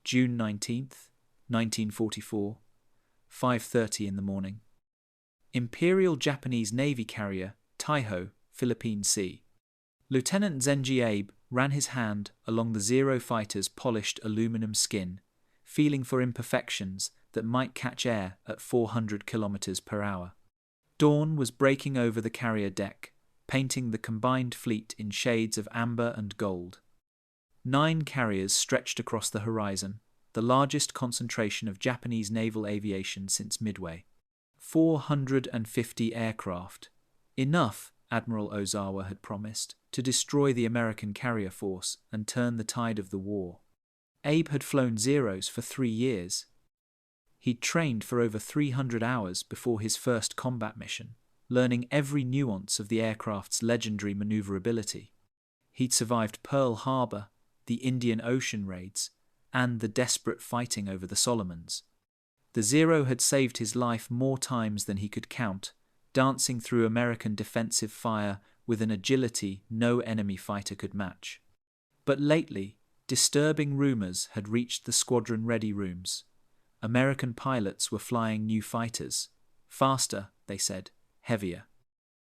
June 19th, 1944, 5:30 in the morning. Imperial Japanese Navy carrier Taiho, Philippine Sea. Lieutenant Zenji Abe ran his hand along the Zero fighter's polished aluminum skin, feeling for imperfections that might catch air at 400 kilometers per hour. Dawn was breaking over the carrier deck, painting the combined fleet in shades of amber and gold. 9 carriers stretched across the horizon, the largest concentration of Japanese naval aviation since Midway. 450 aircraft. Enough, Admiral Ozawa had promised, to destroy the American carrier force and turn the tide of the war. Abe had flown Zeros for 3 years. He'd trained for over 300 hours before his first combat mission, learning every nuance of the aircraft's legendary maneuverability. He'd survived Pearl Harbor, the Indian Ocean raids, and the desperate fighting over the Solomons. The Zero had saved his life more times than he could count, dancing through American defensive fire with an agility no enemy fighter could match. But lately, disturbing rumors had reached the squadron ready rooms. American pilots were flying new fighters. Faster, they said, heavier.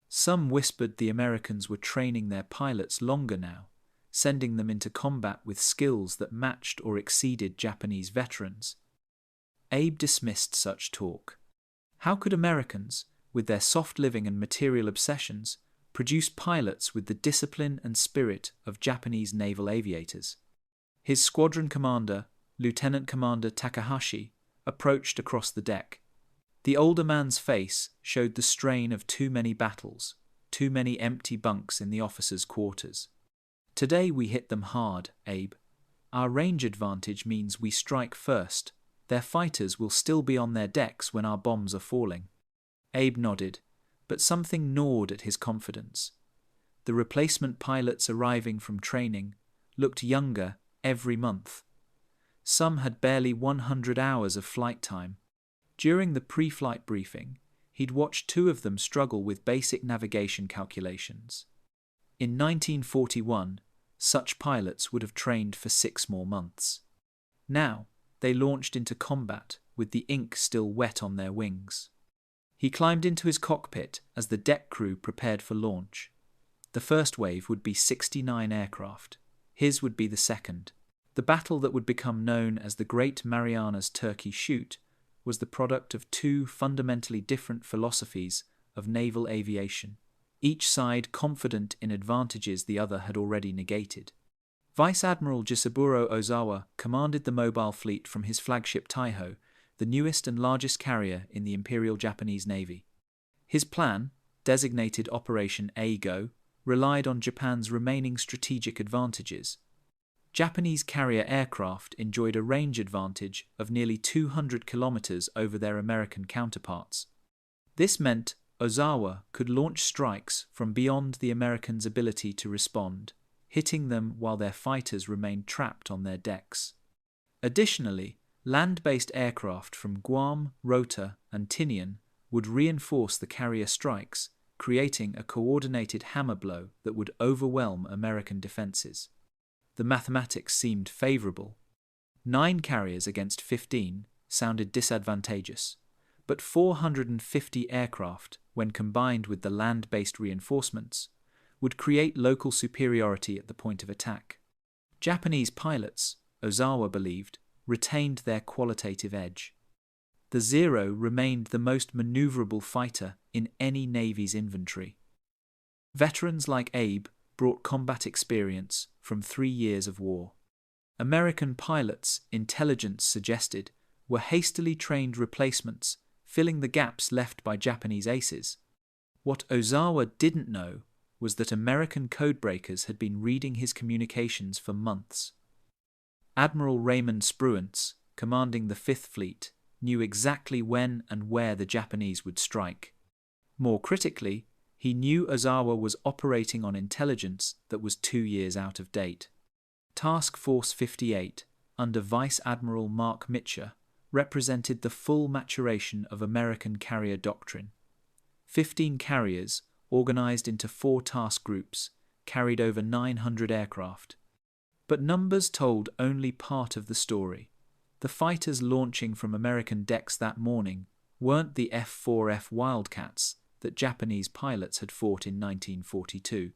Some whispered the Americans were training their pilots longer now, sending them into combat with skills that matched or exceeded Japanese veterans. Abe dismissed such talk. How could Americans, with their soft living and material obsessions, produce pilots with the discipline and spirit of Japanese naval aviators? His squadron commander, Lieutenant Commander Takahashi, approached across the deck. The older man's face showed the strain of too many battles, too many empty bunks in the officers' quarters. Today we hit them hard, Abe. Our range advantage means we strike first. Their fighters will still be on their decks when our bombs are falling. Abe nodded, but something gnawed at his confidence. The replacement pilots arriving from training looked younger every month. Some had barely 100 hours of flight time. During the pre-flight briefing, he'd watched 2 of them struggle with basic navigation calculations. In 1941, such pilots would have trained for 6 more months. Now, they launched into combat with the ink still wet on their wings. He climbed into his cockpit as the deck crew prepared for launch. The first wave would be 69 aircraft. His would be the second. The battle that would become known as the Great Marianas Turkey Shoot was the product of 2 fundamentally different philosophies of naval aviation, each side confident in advantages the other had already negated. Vice Admiral Jisaburo Ozawa commanded the mobile fleet from his flagship Taiho, the newest and largest carrier in the Imperial Japanese Navy. His plan, designated Operation A-Go, relied on Japan's remaining strategic advantages. Japanese carrier aircraft enjoyed a range advantage of nearly 200 kilometers over their American counterparts. This meant Ozawa could launch strikes from beyond the Americans' ability to respond, hitting them while their fighters remained trapped on their decks. Additionally, land-based aircraft from Guam, Rota, and Tinian would reinforce the carrier strikes, creating a coordinated hammer blow that would overwhelm American defenses. The mathematics seemed favorable. 9 carriers against 15 sounded disadvantageous, but 450 aircraft, when combined with the land-based reinforcements, would create local superiority at the point of attack. Japanese pilots, Ozawa believed, retained their qualitative edge. The Zero remained the most maneuverable fighter in any navy's inventory. Veterans like Abe brought combat experience from 3 years of war. American pilots, intelligence suggested, were hastily trained replacements, filling the gaps left by Japanese aces. What Ozawa didn't know was that American codebreakers had been reading his communications for months. Admiral Raymond Spruance, commanding the Fifth Fleet, knew exactly when and where the Japanese would strike. More critically, he knew Ozawa was operating on intelligence that was 2 years out of date. Task Force 58, under Vice Admiral Mark Mitcher, represented the full maturation of American carrier doctrine. 15 carriers, organized into 4 task groups, carried over 900 aircraft. But numbers told only part of the story. The fighters launching from American decks that morning weren't the F-4F Wildcats that Japanese pilots had fought in 1942.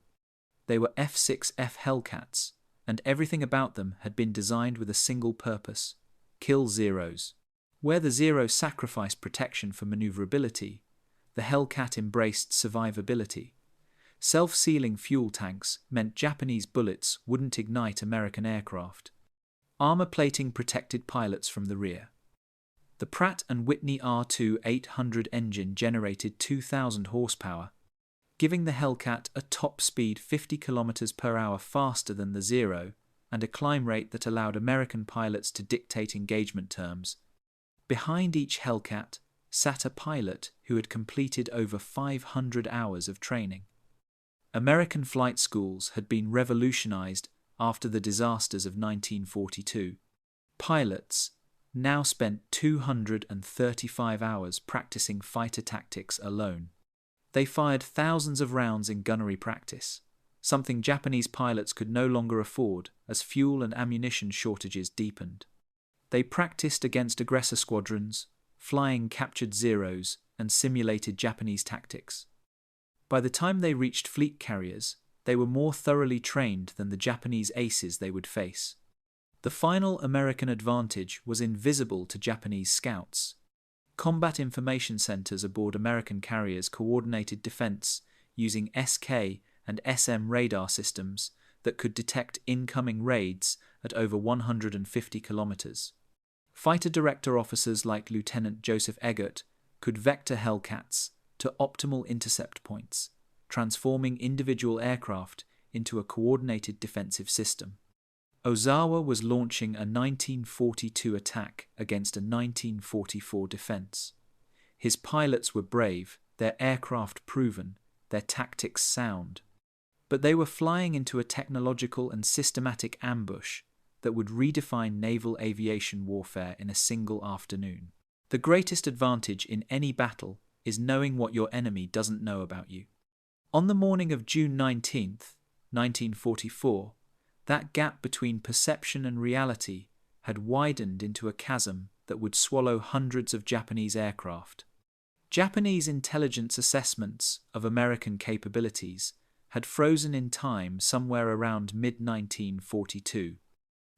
They were F-6F Hellcats, and everything about them had been designed with a single purpose: kill Zeros. Where the Zero sacrificed protection for maneuverability, the Hellcat embraced survivability. Self-sealing fuel tanks meant Japanese bullets wouldn't ignite American aircraft. Armor plating protected pilots from the rear. The Pratt & Whitney R2-800 engine generated 2,000 horsepower, giving the Hellcat a top speed 50 km/h faster than the Zero and a climb rate that allowed American pilots to dictate engagement terms. Behind each Hellcat sat a pilot who had completed over 500 hours of training. American flight schools had been revolutionized after the disasters of 1942. Pilots now spent 235 hours practicing fighter tactics alone. They fired thousands of rounds in gunnery practice, something Japanese pilots could no longer afford as fuel and ammunition shortages deepened. They practiced against aggressor squadrons, flying captured Zeros, and simulated Japanese tactics. By the time they reached fleet carriers, they were more thoroughly trained than the Japanese aces they would face. The final American advantage was invisible to Japanese scouts. Combat information centers aboard American carriers coordinated defense using SK and SM radar systems that could detect incoming raids at over 150 kilometers. Fighter director officers like Lieutenant Joseph Eggert could vector Hellcats to optimal intercept points, transforming individual aircraft into a coordinated defensive system. Ozawa was launching a 1942 attack against a 1944 defense. His pilots were brave, their aircraft proven, their tactics sound. But they were flying into a technological and systematic ambush that would redefine naval aviation warfare in a single afternoon. The greatest advantage in any battle is knowing what your enemy doesn't know about you. On the morning of June 19, 1944, that gap between perception and reality had widened into a chasm that would swallow hundreds of Japanese aircraft. Japanese intelligence assessments of American capabilities had frozen in time somewhere around mid-1942.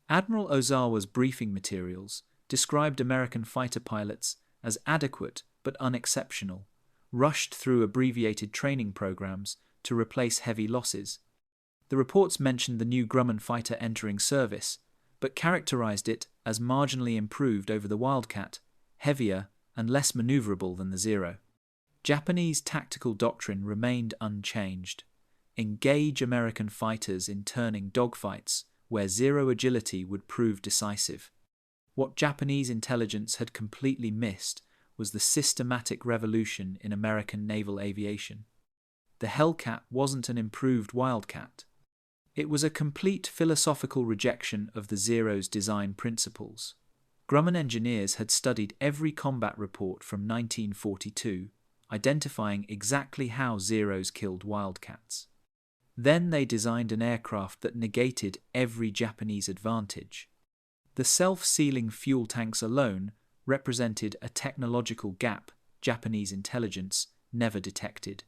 Admiral Ozawa's briefing materials described American fighter pilots as adequate but unexceptional, rushed through abbreviated training programs to replace heavy losses. The reports mentioned the new Grumman fighter entering service, but characterized it as marginally improved over the Wildcat, heavier and less maneuverable than the Zero. Japanese tactical doctrine remained unchanged. Engage American fighters in turning dogfights where Zero agility would prove decisive. What Japanese intelligence had completely missed was the systematic revolution in American naval aviation. The Hellcat wasn't an improved Wildcat. It was a complete philosophical rejection of the Zero's design principles. Grumman engineers had studied every combat report from 1942, identifying exactly how Zeros killed Wildcats. Then they designed an aircraft that negated every Japanese advantage. The self-sealing fuel tanks alone represented a technological gap Japanese intelligence never detected.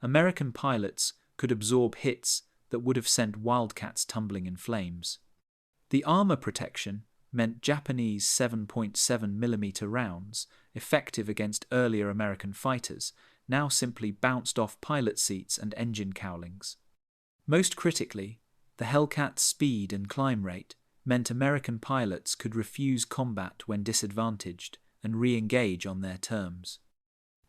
American pilots could absorb hits that would have sent Wildcats tumbling in flames. The armor protection meant Japanese 7.7mm rounds, effective against earlier American fighters, now simply bounced off pilot seats and engine cowlings. Most critically, the Hellcat's speed and climb rate meant American pilots could refuse combat when disadvantaged and re-engage on their terms.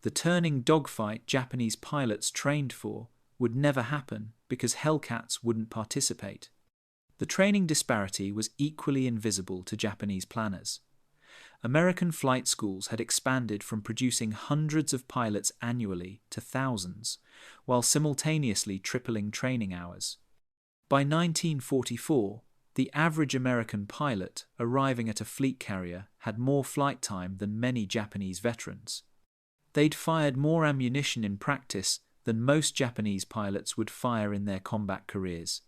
The turning dogfight Japanese pilots trained for would never happen because Hellcats wouldn't participate. The training disparity was equally invisible to Japanese planners. American flight schools had expanded from producing hundreds of pilots annually to thousands, while simultaneously tripling training hours. By 1944, the average American pilot arriving at a fleet carrier had more flight time than many Japanese veterans. They'd fired more ammunition in practice than most Japanese pilots would fire in their combat careers.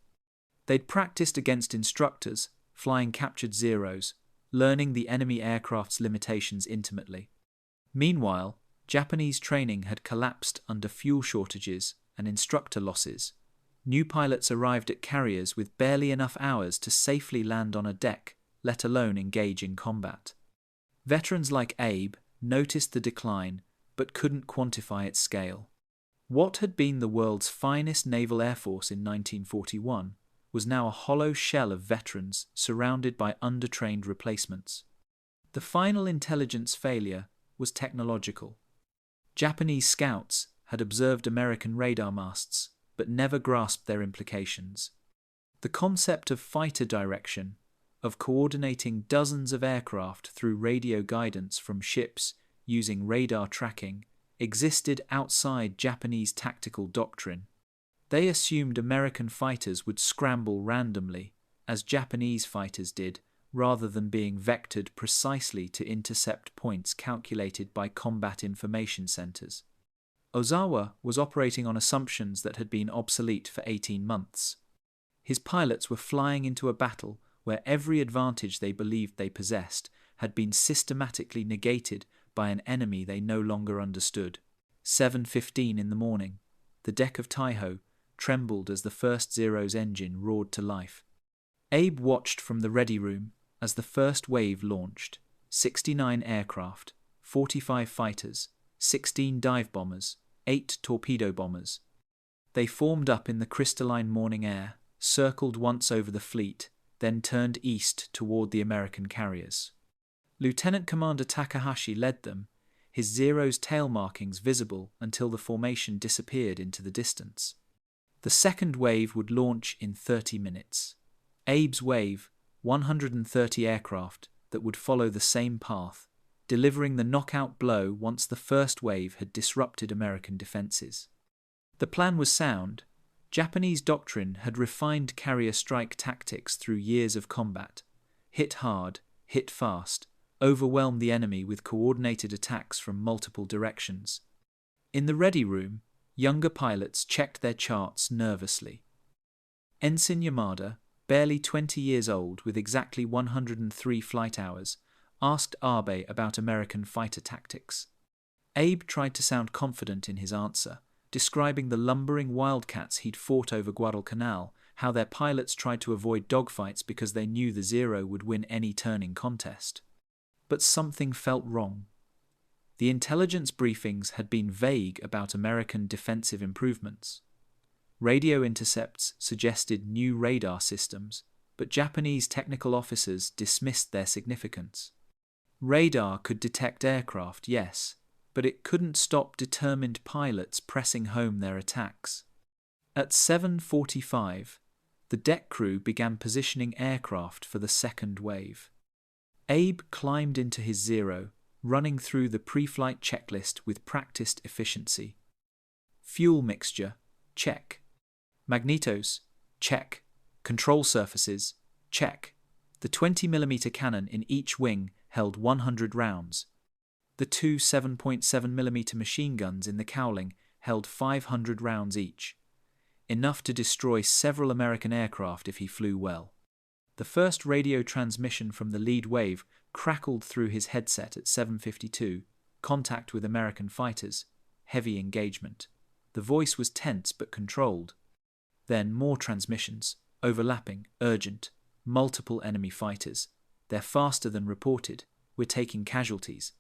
They'd practiced against instructors, flying captured Zeros, learning the enemy aircraft's limitations intimately. Meanwhile, Japanese training had collapsed under fuel shortages and instructor losses. New pilots arrived at carriers with barely enough hours to safely land on a deck, let alone engage in combat. Veterans like Abe noticed the decline but couldn't quantify its scale. What had been the world's finest naval air force in 1941 was now a hollow shell of veterans surrounded by undertrained replacements. The final intelligence failure was technological. Japanese scouts had observed American radar masts but never grasped their implications. The concept of fighter direction, of coordinating dozens of aircraft through radio guidance from ships using radar tracking, existed outside Japanese tactical doctrine. They assumed American fighters would scramble randomly, as Japanese fighters did, rather than being vectored precisely to intercept points calculated by combat information centers. Ozawa was operating on assumptions that had been obsolete for 18 months. His pilots were flying into a battle where every advantage they believed they possessed had been systematically negated by an enemy they no longer understood. 7:15 in the morning, the deck of Taiho trembled as the first Zero's engine roared to life. Abe watched from the ready room as the first wave launched. 69 aircraft, 45 fighters, 16 dive bombers, 8 torpedo bombers. They formed up in the crystalline morning air, circled once over the fleet, then turned east toward the American carriers. Lieutenant Commander Takahashi led them, his Zero's tail markings visible until the formation disappeared into the distance. The second wave would launch in 30 minutes. Abe's wave, 130 aircraft that would follow the same path, delivering the knockout blow once the first wave had disrupted American defenses. The plan was sound. Japanese doctrine had refined carrier strike tactics through years of combat. Hit hard, hit fast, overwhelm the enemy with coordinated attacks from multiple directions. In the ready room, younger pilots checked their charts nervously. Ensign Yamada, barely 20 years old with exactly 103 flight hours, asked Abe about American fighter tactics. Abe tried to sound confident in his answer, describing the lumbering wildcats he'd fought over Guadalcanal, how their pilots tried to avoid dogfights because they knew the Zero would win any turning contest. But something felt wrong. The intelligence briefings had been vague about American defensive improvements. Radio intercepts suggested new radar systems, but Japanese technical officers dismissed their significance. Radar could detect aircraft, yes, but it couldn't stop determined pilots pressing home their attacks. At 7:45, the deck crew began positioning aircraft for the second wave. Abe climbed into his Zero, running through the pre-flight checklist with practiced efficiency. Fuel mixture, check. Magnetos, check. Control surfaces, check. The 20mm cannon in each wing held 100 rounds. The two 7.7mm machine guns in the cowling held 500 rounds each, enough to destroy several American aircraft if he flew well. The first radio transmission from the lead wave crackled through his headset at 7:52, contact with American fighters, heavy engagement. The voice was tense but controlled. Then more transmissions, overlapping, urgent, multiple enemy fighters. They're faster than reported. We're taking casualties.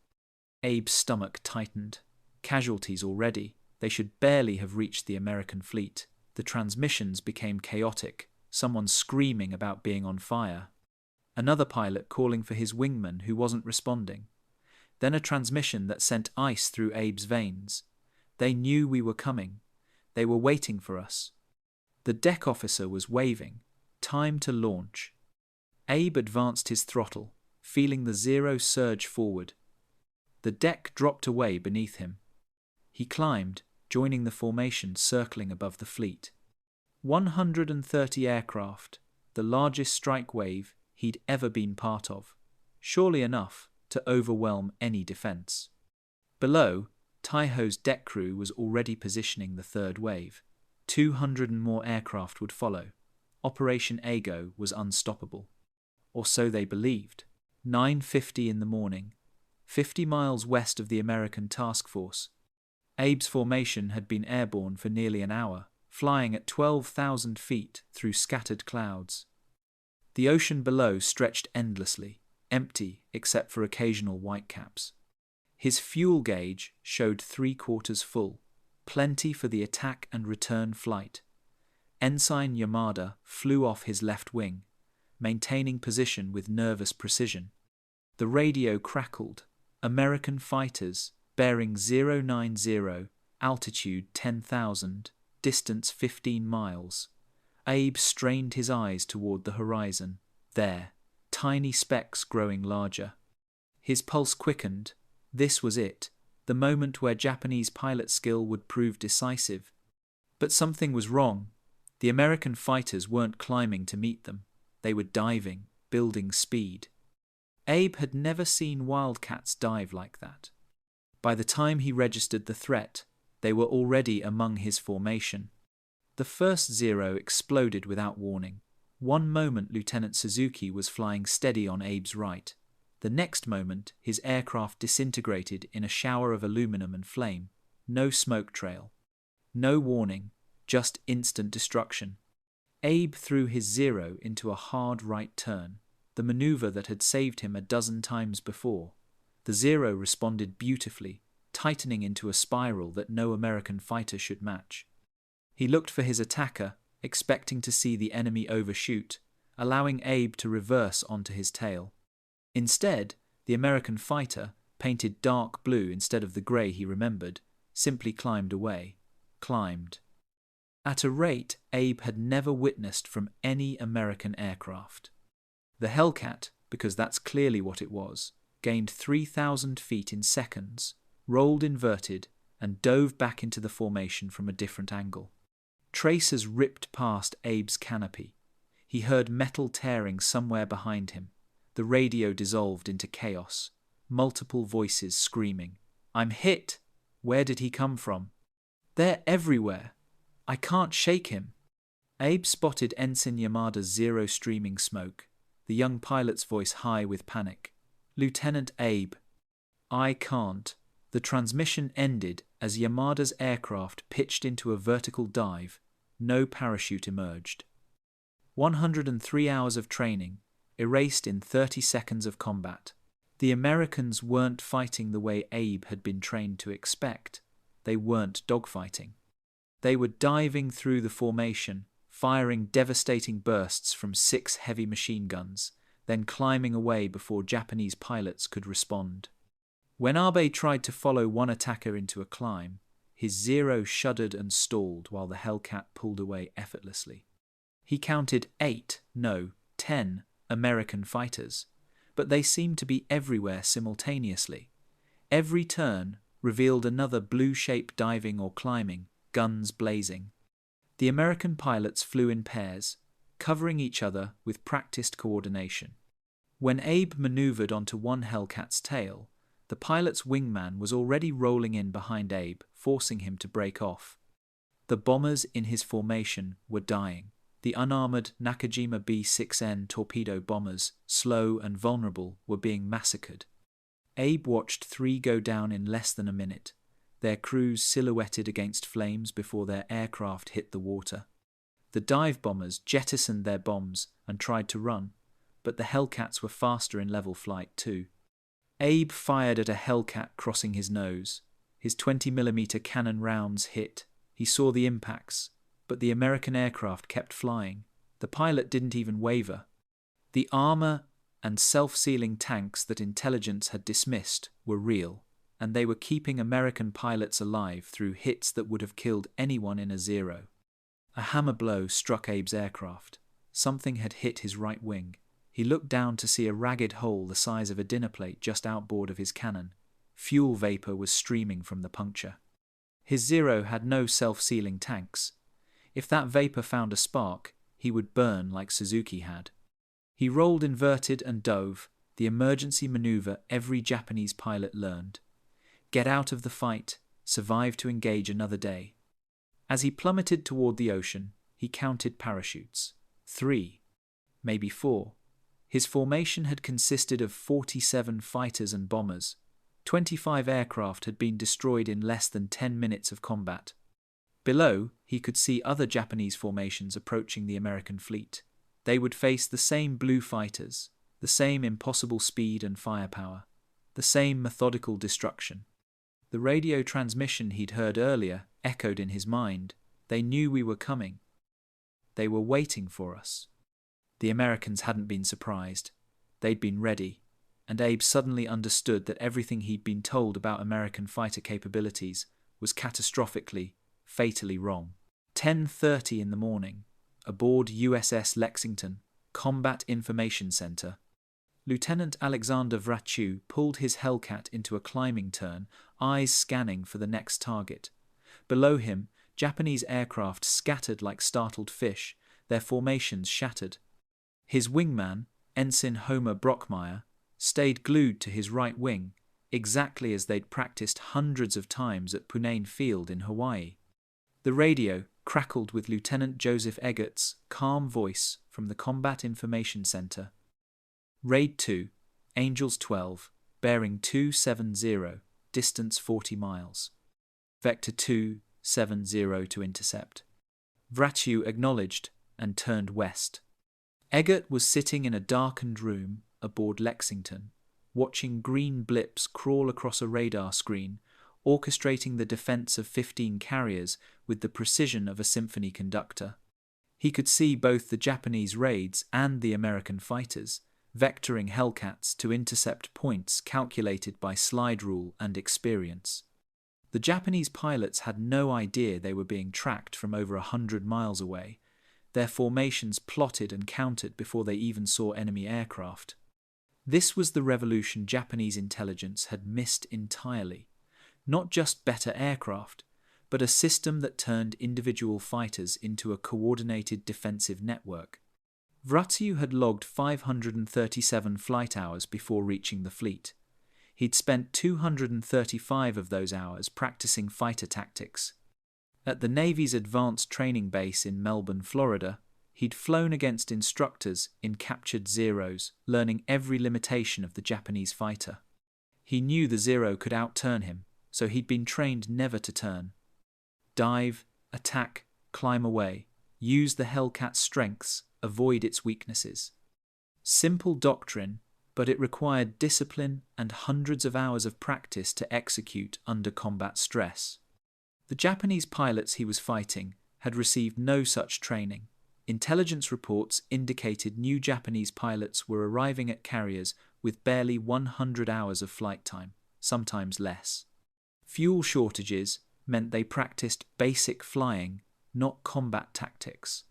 Abe's stomach tightened. Casualties already. They should barely have reached the American fleet. The transmissions became chaotic, someone screaming about being on fire. Another pilot calling for his wingman who wasn't responding. Then a transmission that sent ice through Abe's veins. They knew we were coming. They were waiting for us. The deck officer was waving. Time to launch. Abe advanced his throttle, feeling the Zero surge forward. The deck dropped away beneath him. He climbed, joining the formation circling above the fleet. 130 aircraft, the largest strike wave he'd ever been part of, surely enough to overwhelm any defense. Below, Taiho's deck crew was already positioning the third wave. 200 and more aircraft would follow. Operation Ago was unstoppable. Or so they believed. 9:50 in the morning, 50 miles west of the American task force. Abe's formation had been airborne for nearly an hour, flying at 12,000 feet through scattered clouds. The ocean below stretched endlessly, empty except for occasional whitecaps. His fuel gauge showed 3/4 full, plenty for the attack and return flight. Ensign Yamada flew off his left wing, maintaining position with nervous precision. The radio crackled. American fighters, bearing 090, altitude 10,000, distance 15 miles. Abe strained his eyes toward the horizon. There, tiny specks growing larger. His pulse quickened. This was it, the moment where Japanese pilot skill would prove decisive. But something was wrong. The American fighters weren't climbing to meet them. They were diving, building speed. Abe had never seen Wildcats dive like that. By the time he registered the threat, they were already among his formation. The first zero exploded without warning. One moment Lieutenant Suzuki was flying steady on Abe's right. The next moment his aircraft disintegrated in a shower of aluminum and flame. No smoke trail. No warning, just instant destruction. Abe threw his zero into a hard right turn, the maneuver that had saved him a dozen times before. The zero responded beautifully, tightening into a spiral that no American fighter should match. He looked for his attacker, expecting to see the enemy overshoot, allowing Abe to reverse onto his tail. Instead, the American fighter, painted dark blue instead of the grey he remembered, simply climbed away. Climbed. At a rate Abe had never witnessed from any American aircraft. The Hellcat, because that's clearly what it was, gained 3,000 feet in seconds, rolled inverted, and dove back into the formation from a different angle. Tracers ripped past Abe's canopy. He heard metal tearing somewhere behind him. The radio dissolved into chaos. Multiple voices screaming, "I'm hit! Where did he come from? They're everywhere! I can't shake him!" Abe spotted Ensign Yamada's zero streaming smoke, the young pilot's voice high with panic. "Lieutenant Abe." "I can't." The transmission ended as Yamada's aircraft pitched into a vertical dive. No parachute emerged. 103 hours of training, erased in 30 seconds of combat. The Americans weren't fighting the way Abe had been trained to expect. They weren't dogfighting. They were diving through the formation, firing devastating bursts from 6 heavy machine guns, then climbing away before Japanese pilots could respond. When Abe tried to follow one attacker into a climb, his zero shuddered and stalled while the Hellcat pulled away effortlessly. He counted 10 American fighters, but they seemed to be everywhere simultaneously. Every turn revealed another blue shape diving or climbing, guns blazing. The American pilots flew in pairs, covering each other with practiced coordination. When Abe maneuvered onto one Hellcat's tail, the pilot's wingman was already rolling in behind Abe, forcing him to break off. The bombers in his formation were dying. The unarmored Nakajima B-6N torpedo bombers, slow and vulnerable, were being massacred. Abe watched 3 go down in less than a minute, their crews silhouetted against flames before their aircraft hit the water. The dive bombers jettisoned their bombs and tried to run, but the Hellcats were faster in level flight too. Abe fired at a Hellcat crossing his nose. His 20mm cannon rounds hit. He saw the impacts, but the American aircraft kept flying. The pilot didn't even waver. The armor and self-sealing tanks that intelligence had dismissed were real, and they were keeping American pilots alive through hits that would have killed anyone in a zero. A hammer blow struck Abe's aircraft. Something had hit his right wing. He looked down to see a ragged hole the size of a dinner plate just outboard of his cannon. Fuel vapor was streaming from the puncture. His zero had no self-sealing tanks. If that vapor found a spark, he would burn like Suzuki had. He rolled inverted and dove, the emergency maneuver every Japanese pilot learned. Get out of the fight, survive to engage another day. As he plummeted toward the ocean, he counted parachutes. 3, maybe 4. His formation had consisted of 47 fighters and bombers. 25 aircraft had been destroyed in less than 10 minutes of combat. Below, he could see other Japanese formations approaching the American fleet. They would face the same blue fighters, the same impossible speed and firepower, the same methodical destruction. The radio transmission he'd heard earlier echoed in his mind. They knew we were coming. They were waiting for us. The Americans hadn't been surprised. They'd been ready, and Abe suddenly understood that everything he'd been told about American fighter capabilities was catastrophically, fatally wrong. 10:30 in the morning, aboard USS Lexington, Combat Information Center. Lieutenant Alexander Vrachew pulled his Hellcat into a climbing turn, eyes scanning for the next target. Below him, Japanese aircraft scattered like startled fish, their formations shattered. His wingman, Ensign Homer Brockmeyer, stayed glued to his right wing, exactly as they'd practiced hundreds of times at Punane Field in Hawaii. The radio crackled with Lieutenant Joseph Eggert's calm voice from the Combat Information Center. Raid 2, Angels 12, bearing 270, distance 40 miles. Vector 270 to intercept. Vrachew acknowledged and turned west. Eggert was sitting in a darkened room aboard Lexington, watching green blips crawl across a radar screen, orchestrating the defense of 15 carriers with the precision of a symphony conductor. He could see both the Japanese raids and the American fighters, vectoring Hellcats to intercept points calculated by slide rule and experience. The Japanese pilots had no idea they were being tracked from over 100 miles away, their formations plotted and countered before they even saw enemy aircraft. This was the revolution Japanese intelligence had missed entirely. Not just better aircraft, but a system that turned individual fighters into a coordinated defensive network. Vrachew had logged 537 flight hours before reaching the fleet. He'd spent 235 of those hours practicing fighter tactics. At the Navy's advanced training base in Melbourne, Florida, he'd flown against instructors in captured Zeros, learning every limitation of the Japanese fighter. He knew the Zero could outturn him, so he'd been trained never to turn. Dive, attack, climb away, use the Hellcat's strengths, avoid its weaknesses. Simple doctrine, but it required discipline and hundreds of hours of practice to execute under combat stress. The Japanese pilots he was fighting had received no such training. Intelligence reports indicated new Japanese pilots were arriving at carriers with barely 100 hours of flight time, sometimes less. Fuel shortages meant they practiced basic flying, not combat tactics.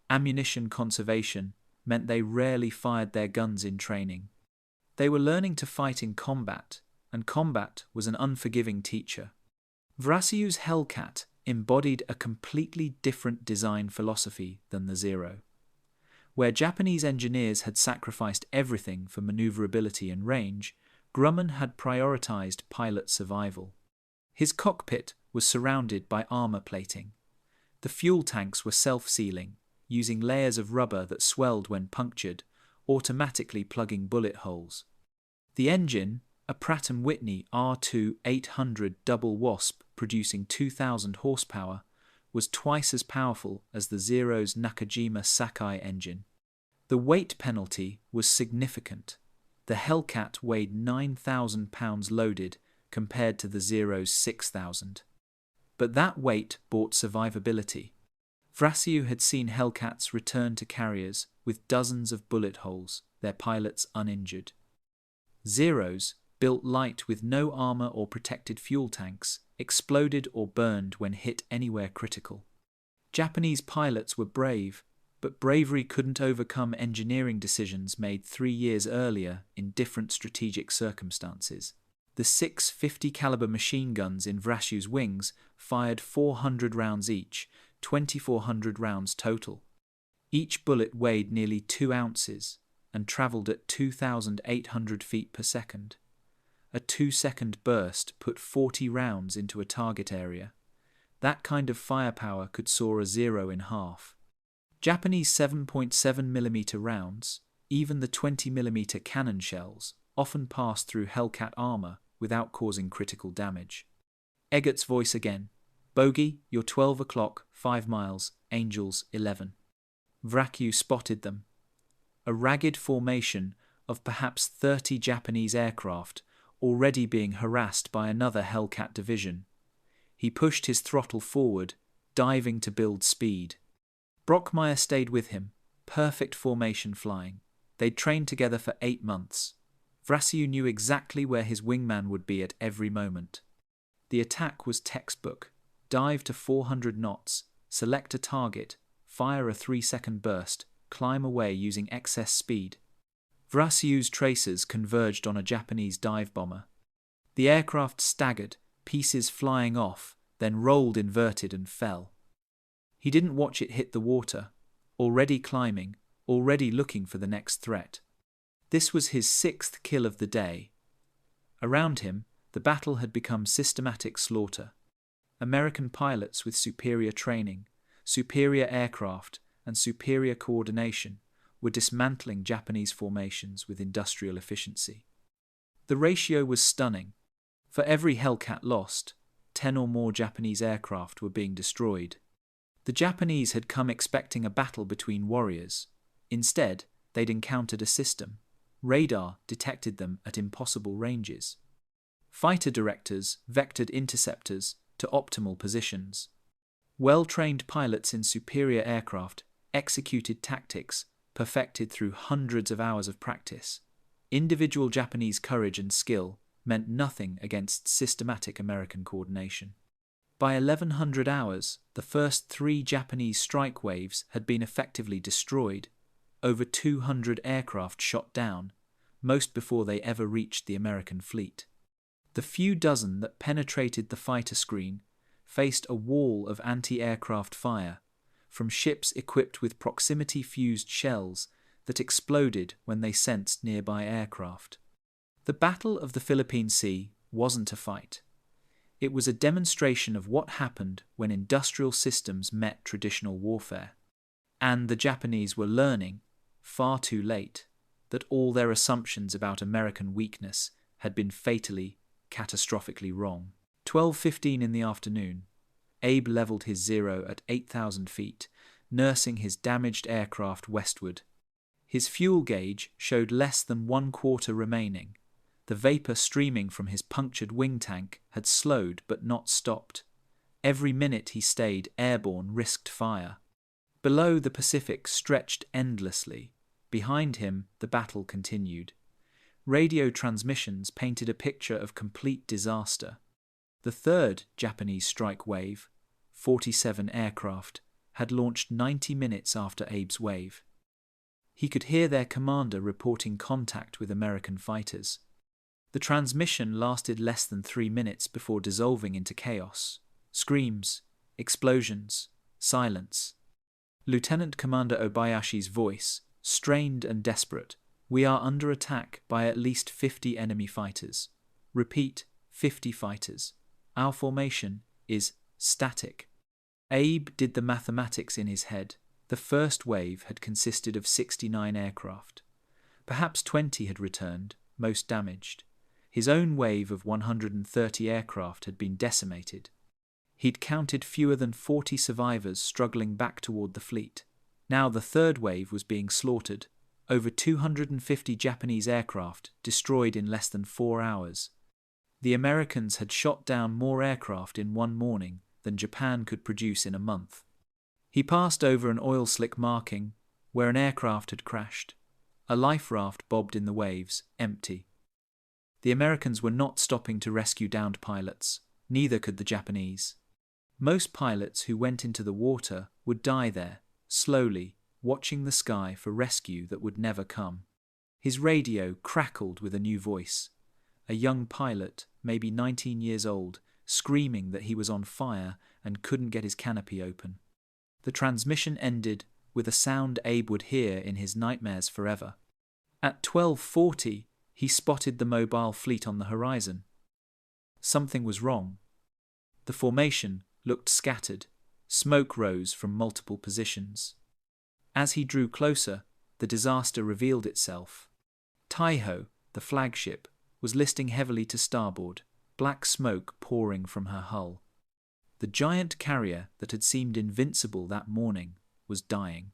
Ammunition conservation meant they rarely fired their guns in training. They were learning to fight in combat, and combat was an unforgiving teacher. Vrachew's Hellcat embodied a completely different design philosophy than the Zero. Where Japanese engineers had sacrificed everything for maneuverability and range, Grumman had prioritized pilot survival. His cockpit was surrounded by armor plating. The fuel tanks were self-sealing, using layers of rubber that swelled when punctured, automatically plugging bullet holes. The engine, a Pratt & Whitney R2-800 double Wasp producing 2,000 horsepower, was twice as powerful as the Zero's Nakajima Sakai engine. The weight penalty was significant. The Hellcat weighed 9,000 pounds loaded compared to the Zero's 6,000. But that weight bought survivability. Vrachew had seen Hellcats return to carriers with dozens of bullet holes, their pilots uninjured. Zeros, built light with no armor or protected fuel tanks, exploded or burned when hit anywhere critical. Japanese pilots were brave, but bravery couldn't overcome engineering decisions made 3 years earlier in different strategic circumstances. The 6 50 caliber machine guns in Vrachew's wings fired 400 rounds each, 2,400 rounds total. Each bullet weighed nearly 2 ounces and travelled at 2,800 feet per second. A 2-second burst put 40 rounds into a target area. That kind of firepower could saw a Zero in half. Japanese 7.7mm rounds, even the 20mm cannon shells often passed through Hellcat armor without causing critical damage. Eggert's voice again. "Bogey, you're 12 o'clock, 5 miles, Angels 11. Vracu spotted them. A ragged formation of perhaps 30 Japanese aircraft already being harassed by another Hellcat division. He pushed his throttle forward, diving to build speed. Brockmeyer stayed with him, perfect formation flying. They'd trained together for 8 months. Vracu knew exactly where his wingman would be at every moment. The attack was textbook. Dive to 400 knots, select a target, fire a 3-second burst, climb away using excess speed. Vracu's tracers converged on a Japanese dive bomber. The aircraft staggered, pieces flying off, then rolled inverted and fell. He didn't watch it hit the water, already climbing, already looking for the next threat. This was his 6th kill of the day. Around him, the battle had become systematic slaughter. American pilots with superior training, superior aircraft, and superior coordination were dismantling Japanese formations with industrial efficiency. The ratio was stunning. For every Hellcat lost, 10 or more Japanese aircraft were being destroyed. The Japanese had come expecting a battle between warriors. Instead, they'd encountered a system. Radar detected them at impossible ranges. Fighter directors vectored interceptors to optimal positions. Well-trained pilots in superior aircraft executed tactics perfected through hundreds of hours of practice. Individual Japanese courage and skill meant nothing against systematic American coordination. By 1100 hours, the first 3 Japanese strike waves had been effectively destroyed, over 200 aircraft shot down, most before they ever reached the American fleet. The few dozen that penetrated the fighter screen faced a wall of anti-aircraft fire from ships equipped with proximity-fused shells that exploded when they sensed nearby aircraft. The Battle of the Philippine Sea wasn't a fight. It was a demonstration of what happened when industrial systems met traditional warfare. And the Japanese were learning, far too late, that all their assumptions about American weakness had been fatally, catastrophically wrong. 12:15 in the afternoon, Abe leveled his Zero at 8,000 feet, nursing his damaged aircraft westward. His fuel gauge showed less than 1/4 remaining. The vapor streaming from his punctured wing tank had slowed but not stopped. Every minute he stayed airborne risked fire. Below, the Pacific stretched endlessly. Behind him, the battle continued. Radio transmissions painted a picture of complete disaster. The 3rd Japanese strike wave, 47 aircraft, had launched 90 minutes after Abe's wave. He could hear their commander reporting contact with American fighters. The transmission lasted less than 3 minutes before dissolving into chaos. Screams, explosions, silence. Lieutenant Commander Obayashi's voice, strained and desperate. "We are under attack by at least 50 enemy fighters. Repeat, 50 fighters. Our formation is static." Abe did the mathematics in his head. The first wave had consisted of 69 aircraft. Perhaps 20 had returned, most damaged. His own wave of 130 aircraft had been decimated. He'd counted fewer than 40 survivors struggling back toward the fleet. Now the 3rd wave was being slaughtered. Over 250 Japanese aircraft destroyed in less than 4 hours. The Americans had shot down more aircraft in one morning than Japan could produce in a month. He passed over an oil slick marking where an aircraft had crashed. A life raft bobbed in the waves, empty. The Americans were not stopping to rescue downed pilots. Neither could the Japanese. Most pilots who went into the water would die there, slowly, watching the sky for rescue that would never come. His radio crackled with a new voice. A young pilot, maybe 19 years old, screaming that he was on fire and couldn't get his canopy open. The transmission ended with a sound Abe would hear in his nightmares forever. At 12:40, he spotted the mobile fleet on the horizon. Something was wrong. The formation looked scattered. Smoke rose from multiple positions. As he drew closer, the the disaster revealed itself. Taiho, the flagship, was listing heavily to starboard, black smoke pouring from her hull. The giant carrier that had seemed invincible that morning was dying.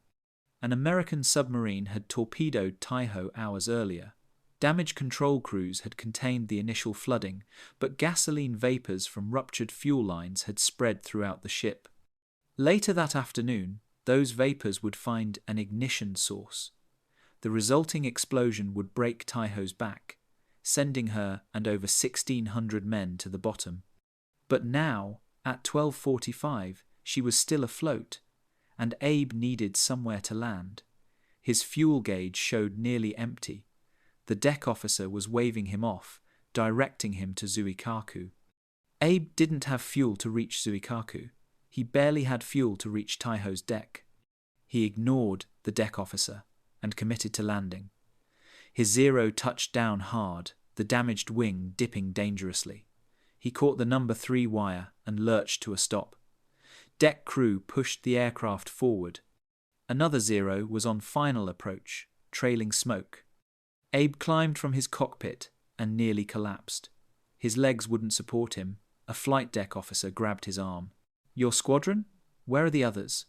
An American submarine had torpedoed Taiho hours earlier. Damage control crews had contained the initial flooding, but gasoline vapors from ruptured fuel lines had spread throughout the ship. Later that afternoon, those vapors would find an ignition source. The resulting explosion would break Taiho's back, sending her and over 1,600 men to the bottom. But now, at 12:45, she was still afloat, and Abe needed somewhere to land. His fuel gauge showed nearly empty. The deck officer was waving him off, directing him to Zuikaku. Abe didn't have fuel to reach Zuikaku. He barely had fuel to reach Taiho's deck. He ignored the deck officer and committed to landing. His Zero touched down hard, the damaged wing dipping dangerously. He caught the number 3 wire and lurched to a stop. Deck crew pushed the aircraft forward. Another Zero was on final approach, trailing smoke. Abe climbed from his cockpit and nearly collapsed. His legs wouldn't support him. A flight deck officer grabbed his arm. "Your squadron? Where are the others?"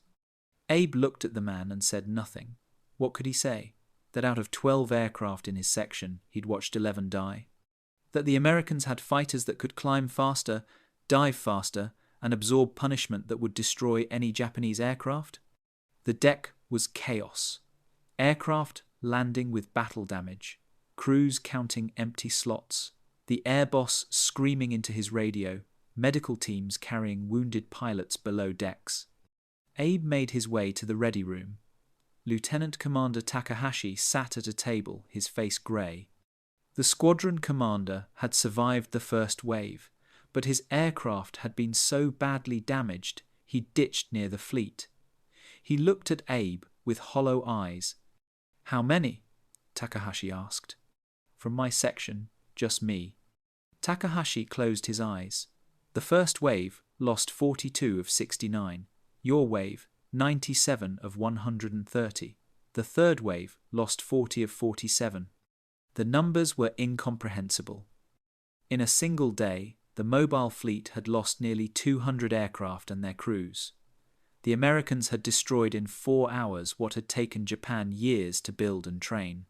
Abe looked at the man and said nothing. What could he say? That out of 12 aircraft in his section, he'd watched 11 die? That the Americans had fighters that could climb faster, dive faster, and absorb punishment that would destroy any Japanese aircraft? The deck was chaos. Aircraft landing with battle damage, crews counting empty slots, the air boss screaming into his radio, medical teams carrying wounded pilots below decks. Abe made his way to the ready room. Lieutenant Commander Takahashi sat at a table, his face grey. The squadron commander had survived the first wave, but his aircraft had been so badly damaged he ditched near the fleet. He looked at Abe with hollow eyes. "How many?" Takahashi asked. "From my section, just me." Takahashi closed his eyes. "The first wave lost 42 of 69. Your wave, 97 of 130. The third wave lost 40 of 47. The numbers were incomprehensible. In a single day, the mobile fleet had lost nearly 200 aircraft and their crews. The Americans had destroyed in 4 hours what had taken Japan years to build and train.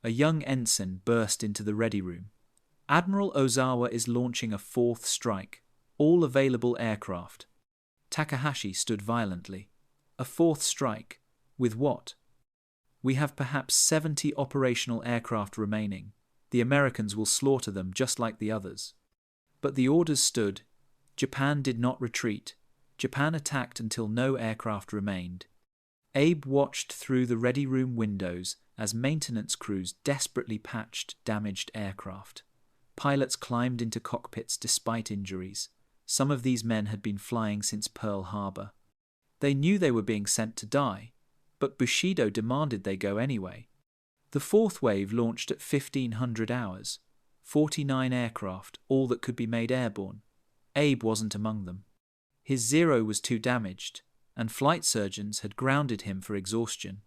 A young ensign burst into the ready room. "Admiral Ozawa is launching a 4th strike. All available aircraft." Takahashi stood violently. "A 4th strike? With what?" "We have perhaps 70 operational aircraft remaining. The Americans will slaughter them just like the others." But the orders stood. Japan did not retreat. Japan attacked until no aircraft remained. Abe watched through the ready room windows as maintenance crews desperately patched damaged aircraft. Pilots climbed into cockpits despite injuries. Some of these men had been flying since Pearl Harbor. They knew they were being sent to die, but Bushido demanded they go anyway. The 4th wave launched at 1500 hours. 49 aircraft, all that could be made airborne. Abe wasn't among them. His Zero was too damaged, and flight surgeons had grounded him for exhaustion.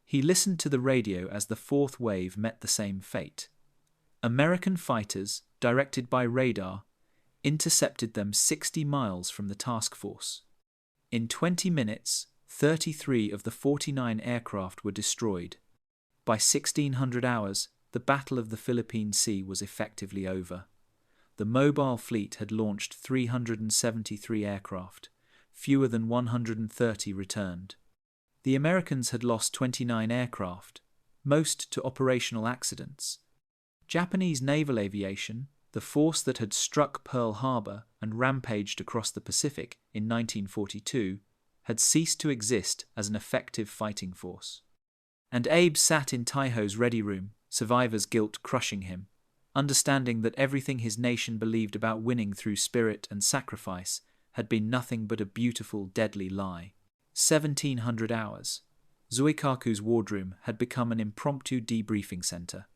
He listened to the radio as the 4th wave met the same fate. American fighters, directed by radar, intercepted them 60 miles from the task force. In 20 minutes, 33 of the 49 aircraft were destroyed. By 1600 hours, the Battle of the Philippine Sea was effectively over. The mobile fleet had launched 373 aircraft. Fewer than 130 returned. The Americans had lost 29 aircraft, most to operational accidents. Japanese naval aviation, the force that had struck Pearl Harbor and rampaged across the Pacific in 1942, had ceased to exist as an effective fighting force. And Abe sat in Taiho's ready room, survivor's guilt crushing him, understanding that everything his nation believed about winning through spirit and sacrifice had been nothing but a beautiful, deadly lie. 1700 hours. Zuikaku's wardroom had become an impromptu debriefing center.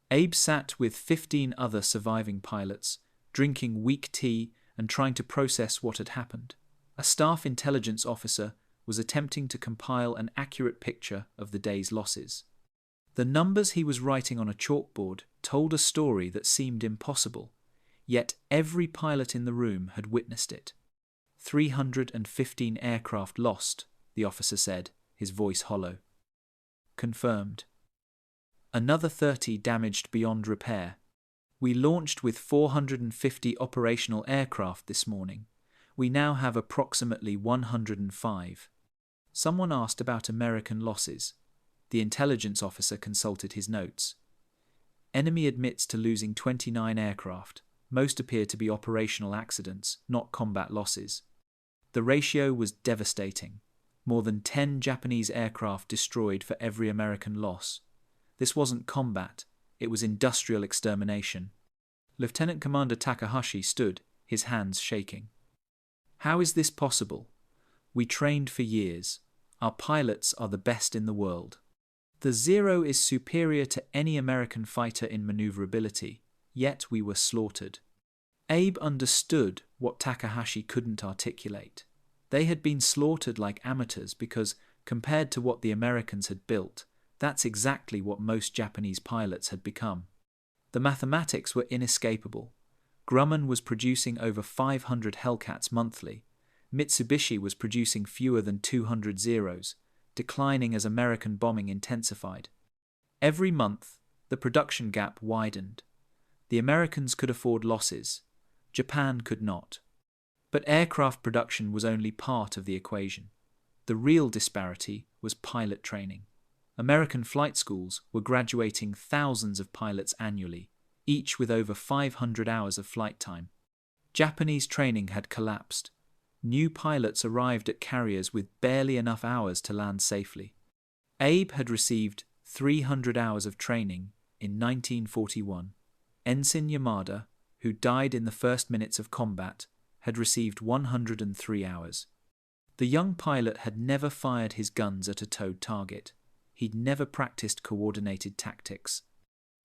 Abe sat with 15 other surviving pilots, drinking weak tea and trying to process what had happened. A staff intelligence officer was attempting to compile an accurate picture of the day's losses. The numbers he was writing on a chalkboard told a story that seemed impossible, yet every pilot in the room had witnessed it. 315 aircraft lost, the officer said, his voice hollow. Confirmed. Another 30 damaged beyond repair. We launched with 450 operational aircraft this morning. We now have approximately 105. Someone asked about American losses. The intelligence officer consulted his notes. Enemy admits to losing 29 aircraft. Most appear to be operational accidents, not combat losses. The ratio was devastating. More than 10 Japanese aircraft destroyed for every American loss. This wasn't combat, it was industrial extermination. Lieutenant Commander Takahashi stood, his hands shaking. How is this possible? We trained for years. Our pilots are the best in the world. The Zero is superior to any American fighter in maneuverability, yet we were slaughtered. Abe understood what Takahashi couldn't articulate. They had been slaughtered like amateurs because, compared to what the Americans had built, that's exactly what most Japanese pilots had become. The mathematics were inescapable. Grumman was producing over 500 Hellcats monthly. Mitsubishi was producing fewer than 200 Zeros, declining as American bombing intensified. Every month, the production gap widened. The Americans could afford losses. Japan could not. But aircraft production was only part of the equation. The real disparity was pilot training. American flight schools were graduating thousands of pilots annually, each with over 500 hours of flight time. Japanese training had collapsed. New pilots arrived at carriers with barely enough hours to land safely. Abe had received 300 hours of training in 1941. Ensign Yamada, who died in the first minutes of combat, had received 103 hours. The young pilot had never fired his guns at a towed target. He'd never practiced coordinated tactics.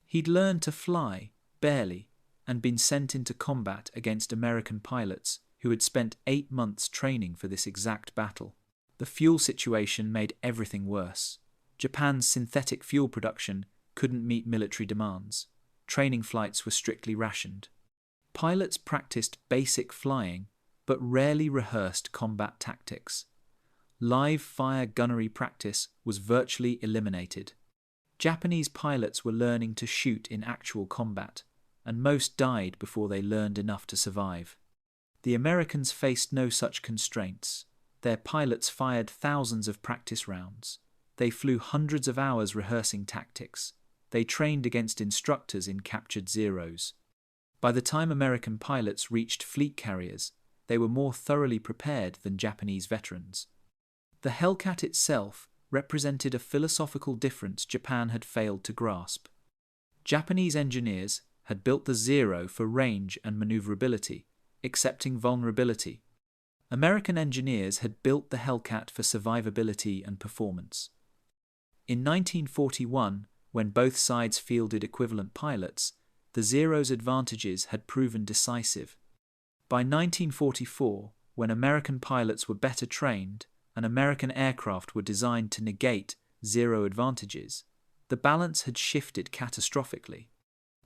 He'd learned to fly, barely, and been sent into combat against American pilots who had spent 8 months training for this exact battle. The fuel situation made everything worse. Japan's synthetic fuel production couldn't meet military demands. Training flights were strictly rationed. Pilots practiced basic flying, but rarely rehearsed combat tactics. Live fire gunnery practice was virtually eliminated. Japanese pilots were learning to shoot in actual combat, and most died before they learned enough to survive. The Americans faced no such constraints. Their pilots fired thousands of practice rounds. They flew hundreds of hours rehearsing tactics. They trained against instructors in captured Zeros. By the time American pilots reached fleet carriers, they were more thoroughly prepared than Japanese veterans. The Hellcat itself represented a philosophical difference Japan had failed to grasp. Japanese engineers had built the Zero for range and maneuverability, accepting vulnerability. American engineers had built the Hellcat for survivability and performance. In 1941, when both sides fielded equivalent pilots, the Zero's advantages had proven decisive. By 1944, when American pilots were better trained and American aircraft were designed to negate Zero advantages, the balance had shifted catastrophically.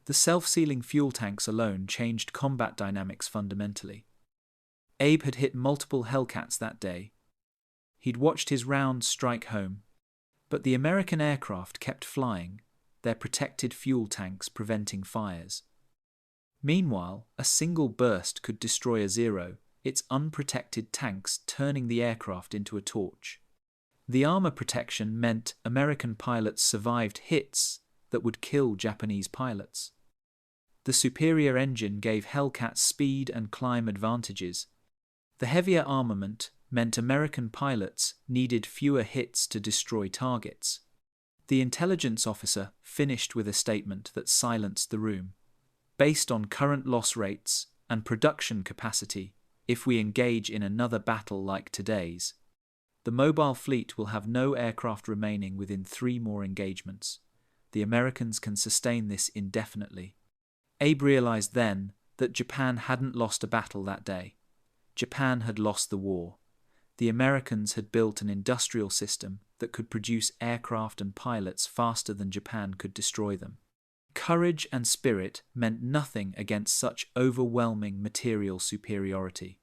The self-sealing fuel tanks alone changed combat dynamics fundamentally. Abe had hit multiple Hellcats that day. He'd watched his rounds strike home. But the American aircraft kept flying, their protected fuel tanks preventing fires. Meanwhile, a single burst could destroy a Zero, its unprotected tanks turning the aircraft into a torch. The armor protection meant American pilots survived hits that would kill Japanese pilots. The superior engine gave Hellcat speed and climb advantages. The heavier armament meant American pilots needed fewer hits to destroy targets. The intelligence officer finished with a statement that silenced the room. Based on current loss rates and production capacity, if we engage in another battle like today's, the mobile fleet will have no aircraft remaining within 3 more engagements. The Americans can sustain this indefinitely. Abe realized then that Japan hadn't lost a battle that day. Japan had lost the war. The Americans had built an industrial system that could produce aircraft and pilots faster than Japan could destroy them. Courage and spirit meant nothing against such overwhelming material superiority.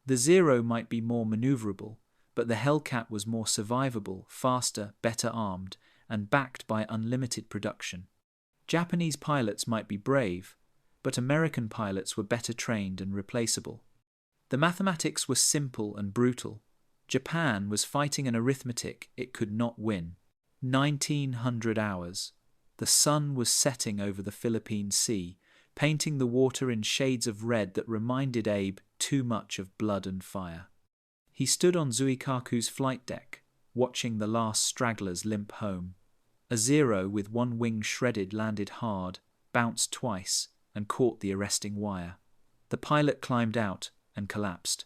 The Zero might be more maneuverable, but the Hellcat was more survivable, faster, better armed, and backed by unlimited production. Japanese pilots might be brave, but American pilots were better trained and replaceable. The mathematics were simple and brutal. Japan was fighting an arithmetic it could not win. 1900 hours. The sun was setting over the Philippine Sea, painting the water in shades of red that reminded Abe too much of blood and fire. He stood on Zuikaku's flight deck, watching the last stragglers limp home. A Zero with one wing shredded landed hard, bounced twice, and caught the arresting wire. The pilot climbed out and collapsed.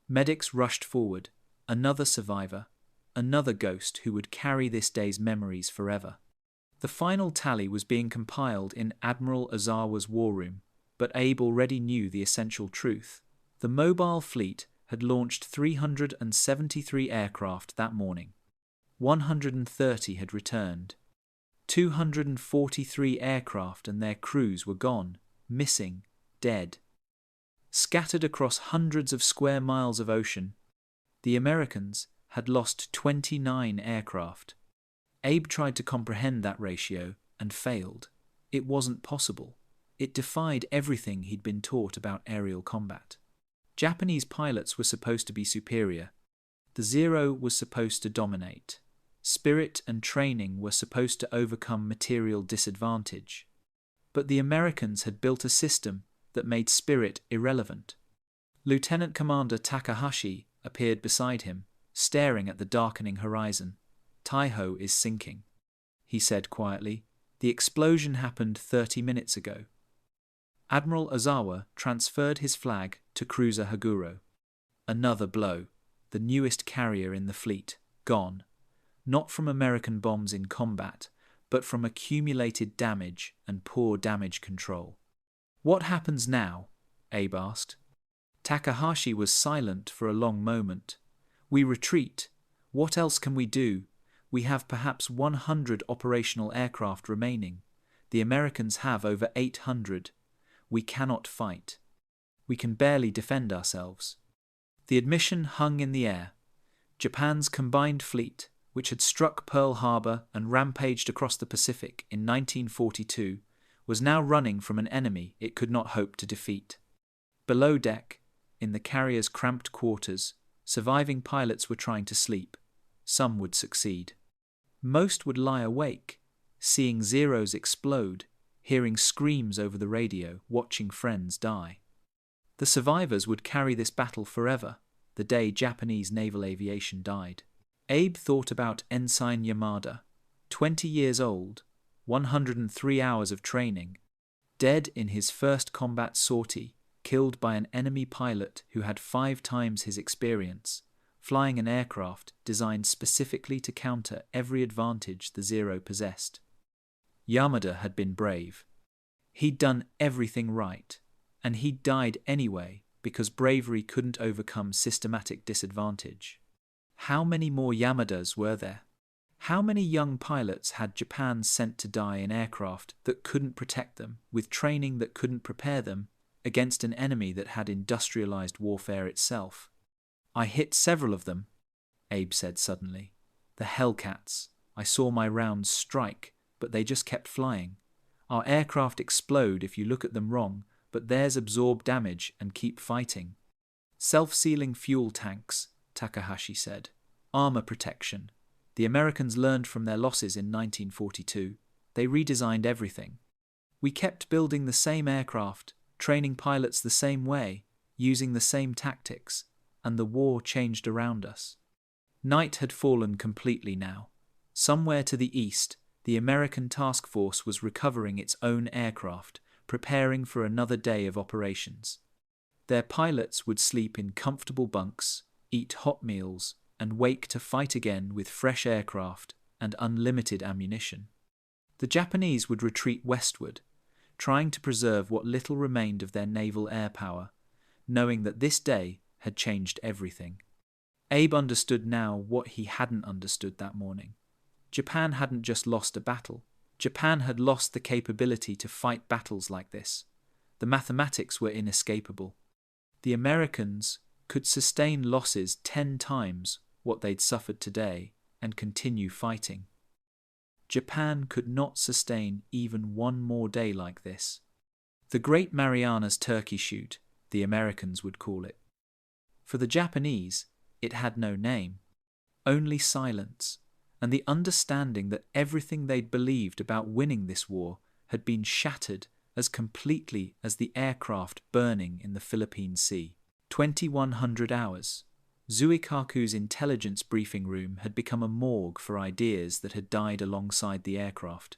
Medics rushed forward. Another survivor, another ghost who would carry this day's memories forever. The final tally was being compiled in Admiral Ozawa's war room, but Abe already knew the essential truth. The mobile fleet had launched 373 aircraft that morning. 130 had returned. 243 aircraft and their crews were gone, missing, dead. Scattered across hundreds of square miles of ocean, the Americans had lost 29 aircraft. Abe tried to comprehend that ratio and failed. It wasn't possible. It defied everything he'd been taught about aerial combat. Japanese pilots were supposed to be superior. The Zero was supposed to dominate. Spirit and training were supposed to overcome material disadvantage. But the Americans had built a system that made spirit irrelevant. Lieutenant Commander Takahashi appeared beside him, staring at the darkening horizon. "Taiho is sinking," he said quietly. "The explosion happened 30 minutes ago." Admiral Ozawa transferred his flag to cruiser Haguro. Another blow. The newest carrier in the fleet, gone. Not from American bombs in combat, but from accumulated damage and poor damage control. "What happens now?" Abe asked. Takahashi was silent for a long moment. "We retreat. What else can we do? We have perhaps 100 operational aircraft remaining. The Americans have over 800. We cannot fight. We can barely defend ourselves." The admission hung in the air. Japan's combined fleet, which had struck Pearl Harbor and rampaged across the Pacific in 1942, was now running from an enemy it could not hope to defeat. Below deck, in the carrier's cramped quarters, surviving pilots were trying to sleep. Some would succeed. Most would lie awake, seeing Zeros explode, hearing screams over the radio, watching friends die. The survivors would carry this battle forever, the day Japanese naval aviation died. Abe thought about Ensign Yamada, 20 years old, 103 hours of training, dead in his first combat sortie, killed by an enemy pilot who had 5 times his experience, flying an aircraft designed specifically to counter every advantage the Zero possessed. Yamada had been brave. He'd done everything right, and he'd died anyway because bravery couldn't overcome systematic disadvantage. How many more Yamadas were there? How many young pilots had Japan sent to die in aircraft that couldn't protect them, with training that couldn't prepare them, against an enemy that had industrialized warfare itself? "I hit several of them," Abe said suddenly. "The Hellcats. I saw my rounds strike, but they just kept flying. Our aircraft explode if you look at them wrong, but theirs absorb damage and keep fighting." "Self-sealing fuel tanks," Takahashi said. "Armor protection. The Americans learned from their losses in 1942. They redesigned everything. We kept building the same aircraft, training pilots the same way, using the same tactics, and the war changed around us." Night had fallen completely now. Somewhere to the east, the American task force was recovering its own aircraft, preparing for another day of operations. Their pilots would sleep in comfortable bunks, eat hot meals, and wake to fight again with fresh aircraft and unlimited ammunition. The Japanese would retreat westward, trying to preserve what little remained of their naval air power, knowing that this day had changed everything. Abe understood now what he hadn't understood that morning. Japan hadn't just lost a battle. Japan had lost the capability to fight battles like this. The mathematics were inescapable. The Americans could sustain losses 10 times what they'd suffered today and continue fighting. Japan could not sustain even one more day like this. The Great Marianas Turkey Shoot, the Americans would call it. For the Japanese, it had no name, only silence, and the understanding that everything they'd believed about winning this war had been shattered as completely as the aircraft burning in the Philippine Sea. 2100 hours. Zuikaku's intelligence briefing room had become a morgue for ideas that had died alongside the aircraft.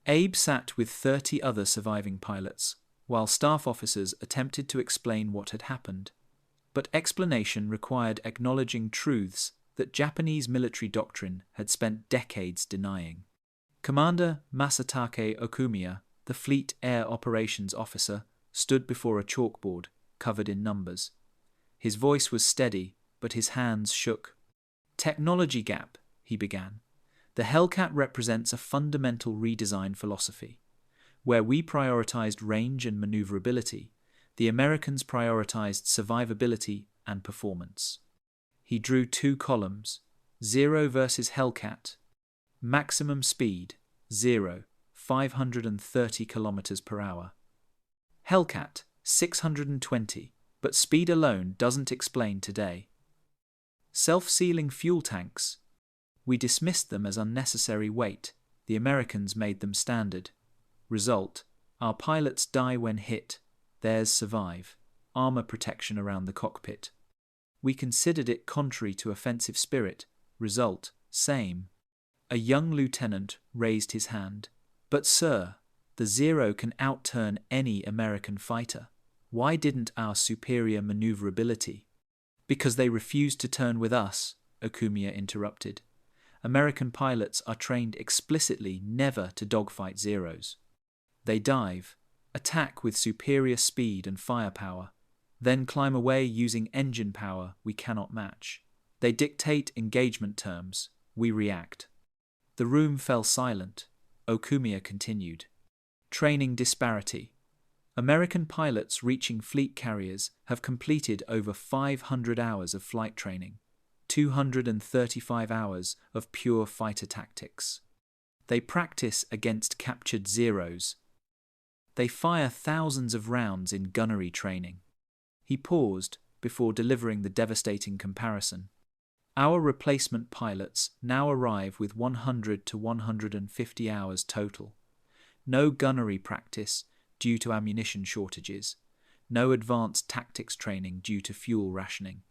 Abe sat with 30 other surviving pilots, while staff officers attempted to explain what had happened. But explanation required acknowledging truths that Japanese military doctrine had spent decades denying. Commander Masatake Okumiya, the Fleet Air Operations Officer, stood before a chalkboard covered in numbers. His voice was steady, but his hands shook. Technology gap, he began. The Hellcat represents a fundamental redesign philosophy. Where we prioritized range and maneuverability, the Americans prioritized survivability and performance. He drew 2 columns, 0 versus Hellcat. Maximum speed, 0, 530 kilometers per hour. Hellcat, 620, but speed alone doesn't explain today. Self-sealing fuel tanks. We dismissed them as unnecessary weight. The Americans made them standard. Result, our pilots die when hit. Theirs survive. Armor protection around the cockpit. We considered it contrary to offensive spirit. Result, same. A young lieutenant raised his hand. But sir, the 0 can outturn any American fighter. Why didn't our superior maneuverability? Because they refused to turn with us, Okumiya interrupted. American pilots are trained explicitly never to dogfight Zeros. They dive, attack with superior speed and firepower, then climb away using engine power we cannot match. They dictate engagement terms, we react. The room fell silent. Okumiya continued. Training disparity. American pilots reaching fleet carriers have completed over 500 hours of flight training, 235 hours of pure fighter tactics. They practice against captured Zeros. They fire thousands of rounds in gunnery training. He paused before delivering the devastating comparison. Our replacement pilots now arrive with 100 to 150 hours total. No gunnery practice due to ammunition shortages. No advanced tactics training due to fuel rationing.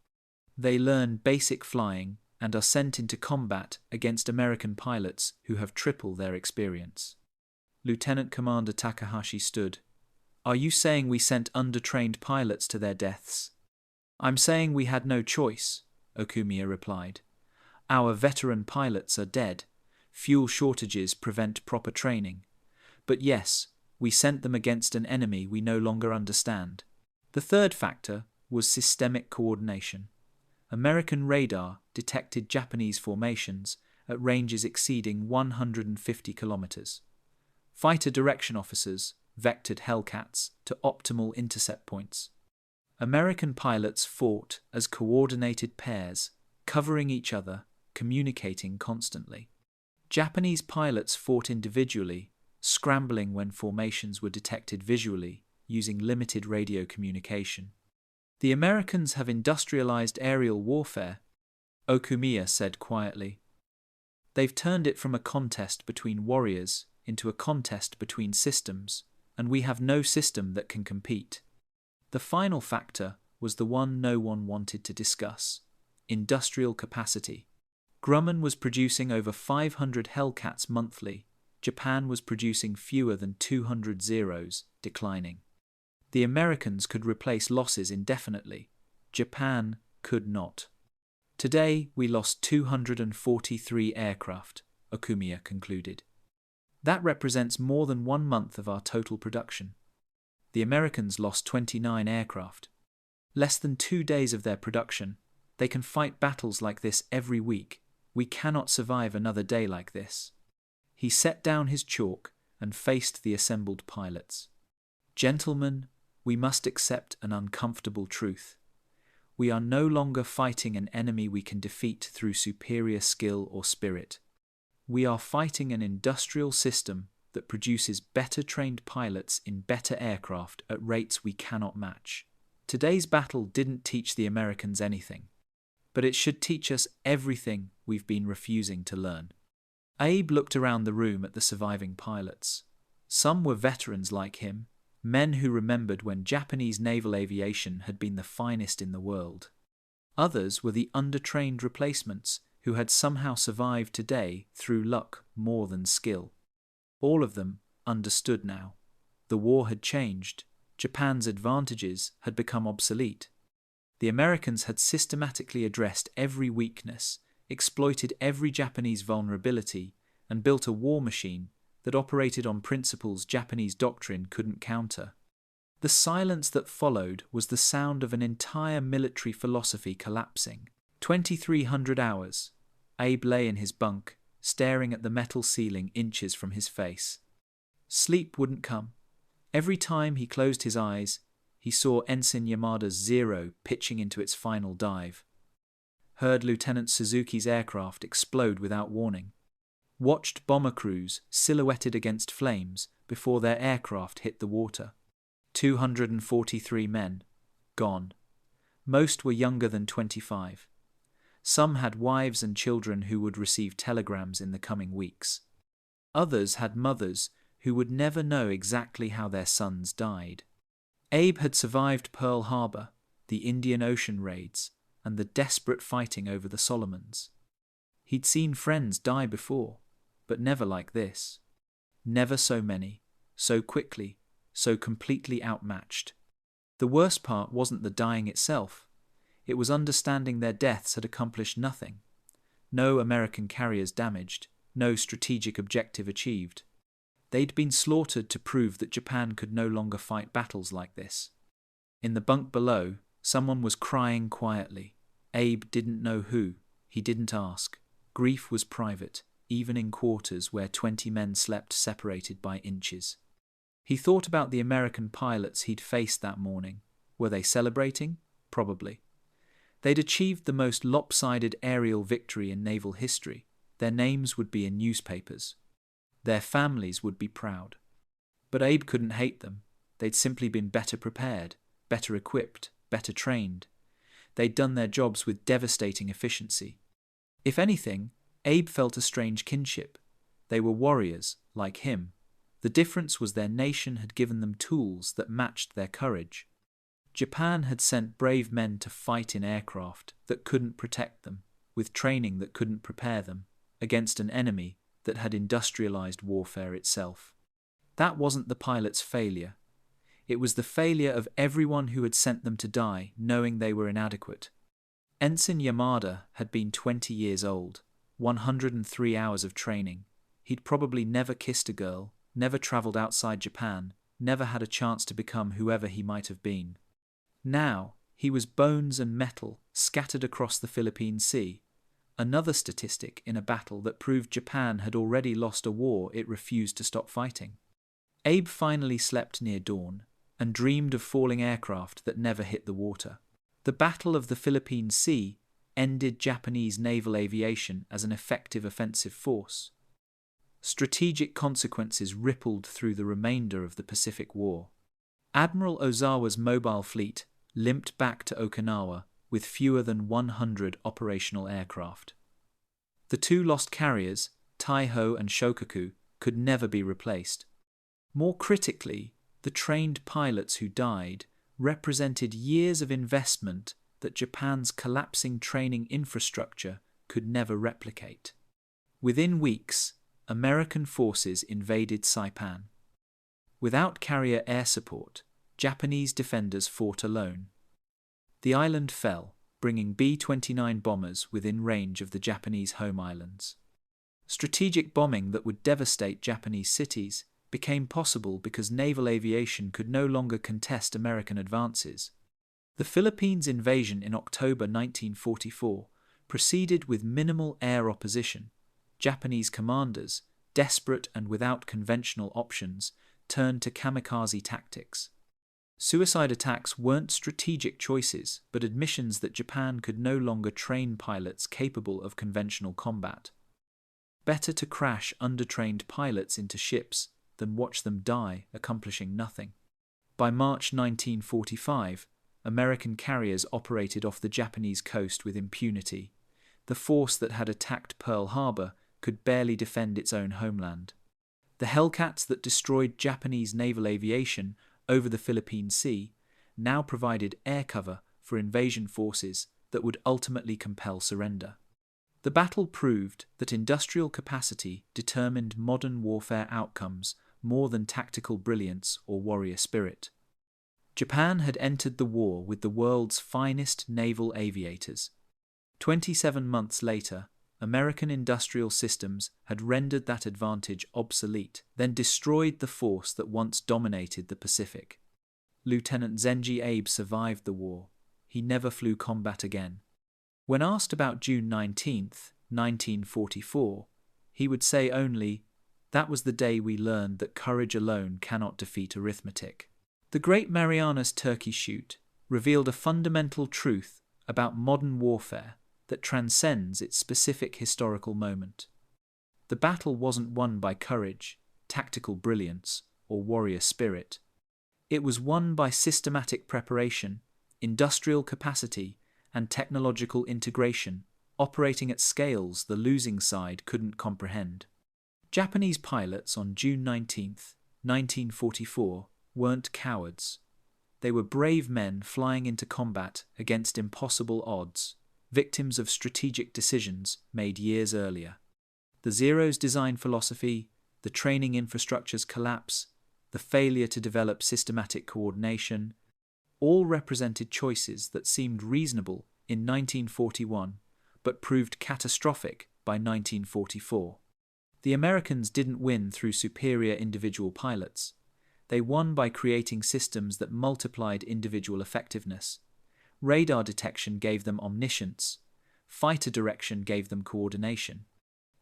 They learn basic flying and are sent into combat against American pilots who have triple their experience. Lieutenant Commander Takahashi stood. Are you saying we sent undertrained pilots to their deaths? I'm saying we had no choice, Okumiya replied. Our veteran pilots are dead. Fuel shortages prevent proper training. But yes, we sent them against an enemy we no longer understand. The third factor was systemic coordination. American radar detected Japanese formations at ranges exceeding 150 kilometers. Fighter direction officers vectored Hellcats to optimal intercept points. American pilots fought as coordinated pairs, covering each other, communicating constantly. Japanese pilots fought individually, scrambling when formations were detected visually, using limited radio communication. The Americans have industrialized aerial warfare, Okumiya said quietly. They've turned it from a contest between warriors into a contest between systems, and we have no system that can compete. The final factor was the one no one wanted to discuss: industrial capacity. Grumman was producing over 500 Hellcats monthly. Japan was producing fewer than 200 Zeros, declining. The Americans could replace losses indefinitely. Japan could not. Today we lost 243 aircraft, Okumiya concluded. That represents more than 1 month of our total production. The Americans lost 29 aircraft. Less than 2 days of their production, They can fight battles like this every week. We cannot survive another day like this." He set down his chalk and faced the assembled pilots. "Gentlemen, we must accept an uncomfortable truth. We are no longer fighting an enemy we can defeat through superior skill or spirit. We are fighting an industrial system that produces better trained pilots in better aircraft at rates we cannot match. Today's battle didn't teach the Americans anything, but it should teach us everything we've been refusing to learn." Abe looked around the room at the surviving pilots. Some were veterans like him, men who remembered when Japanese naval aviation had been the finest in the world. Others were the undertrained replacements who had somehow survived today through luck more than skill. All of them understood now. The war had changed. Japan's advantages had become obsolete. The Americans had systematically addressed every weakness, exploited every Japanese vulnerability, and built a war machine that operated on principles Japanese doctrine couldn't counter. The silence that followed was the sound of an entire military philosophy collapsing. 2,300 hours. Abe lay in his bunk, staring at the metal ceiling inches from his face. Sleep wouldn't come. Every time he closed his eyes, he saw Ensign Yamada's Zero pitching into its final dive. Heard Lieutenant Suzuki's aircraft explode without warning. Watched bomber crews silhouetted against flames before their aircraft hit the water. 243 men, gone. Most were younger than 25. Some had wives and children who would receive telegrams in the coming weeks. Others had mothers who would never know exactly how their sons died. Abe had survived Pearl Harbor, the Indian Ocean raids, and the desperate fighting over the Solomons. He'd seen friends die before, but never like this. Never so many, so quickly, so completely outmatched. The worst part wasn't the dying itself. It was understanding their deaths had accomplished nothing. No American carriers damaged, no strategic objective achieved. They'd been slaughtered to prove that Japan could no longer fight battles like this. In the bunk below, someone was crying quietly. Abe didn't know who. He didn't ask. Grief was private, even in quarters where 20 men slept separated by inches. He thought about the American pilots he'd faced that morning. Were they celebrating? Probably. They'd achieved the most lopsided aerial victory in naval history. Their names would be in newspapers. Their families would be proud. But Abe couldn't hate them. They'd simply been better prepared, better equipped, better trained. They'd done their jobs with devastating efficiency. If anything, Abe felt a strange kinship. They were warriors, like him. The difference was their nation had given them tools that matched their courage. Japan had sent brave men to fight in aircraft that couldn't protect them, with training that couldn't prepare them, against an enemy that had industrialized warfare itself. That wasn't the pilot's failure. It was the failure of everyone who had sent them to die, knowing they were inadequate. Ensign Yamada had been 20 years old, 103 hours of training. He'd probably never kissed a girl, never traveled outside Japan, never had a chance to become whoever he might have been. Now, he was bones and metal scattered across the Philippine Sea, another statistic in a battle that proved Japan had already lost a war it refused to stop fighting. Abe finally slept near dawn and dreamed of falling aircraft that never hit the water. The Battle of the Philippine Sea ended Japanese naval aviation as an effective offensive force. Strategic consequences rippled through the remainder of the Pacific War. Admiral Ozawa's mobile fleet limped back to Okinawa with fewer than 100 operational aircraft. The two lost carriers, Taiho and Shokaku, could never be replaced. More critically, the trained pilots who died represented years of investment that Japan's collapsing training infrastructure could never replicate. Within weeks, American forces invaded Saipan. Without carrier air support, Japanese defenders fought alone. The island fell, bringing B-29 bombers within range of the Japanese home islands. Strategic bombing that would devastate Japanese cities became possible because naval aviation could no longer contest American advances. The Philippines invasion in October 1944 proceeded with minimal air opposition. Japanese commanders, desperate and without conventional options, turned to kamikaze tactics. Suicide attacks weren't strategic choices, but admissions that Japan could no longer train pilots capable of conventional combat. Better to crash undertrained pilots into ships than watch them die accomplishing nothing. By March 1945, American carriers operated off the Japanese coast with impunity. The force that had attacked Pearl Harbor could barely defend its own homeland. The Hellcats that destroyed Japanese naval aviation over the Philippine Sea now provided air cover for invasion forces that would ultimately compel surrender. The battle proved that industrial capacity determined modern warfare outcomes more than tactical brilliance or warrior spirit. Japan had entered the war with the world's finest naval aviators. 27 months later, American industrial systems had rendered that advantage obsolete, then destroyed the force that once dominated the Pacific. Lieutenant Zenji Abe survived the war. He never flew combat again. When asked about June 19, 1944, he would say only, "That was the day we learned that courage alone cannot defeat arithmetic." The Great Marianas Turkey Shoot revealed a fundamental truth about modern warfare that transcends its specific historical moment. The battle wasn't won by courage, tactical brilliance, or warrior spirit. It was won by systematic preparation, industrial capacity, and technological integration, operating at scales the losing side couldn't comprehend. Japanese pilots on June 19, 1944, weren't cowards. They were brave men flying into combat against impossible odds, victims of strategic decisions made years earlier. The Zero's design philosophy, the training infrastructure's collapse, the failure to develop systematic coordination, all represented choices that seemed reasonable in 1941, but proved catastrophic by 1944. The Americans didn't win through superior individual pilots. They won by creating systems that multiplied individual effectiveness. Radar detection gave them omniscience. Fighter direction gave them coordination.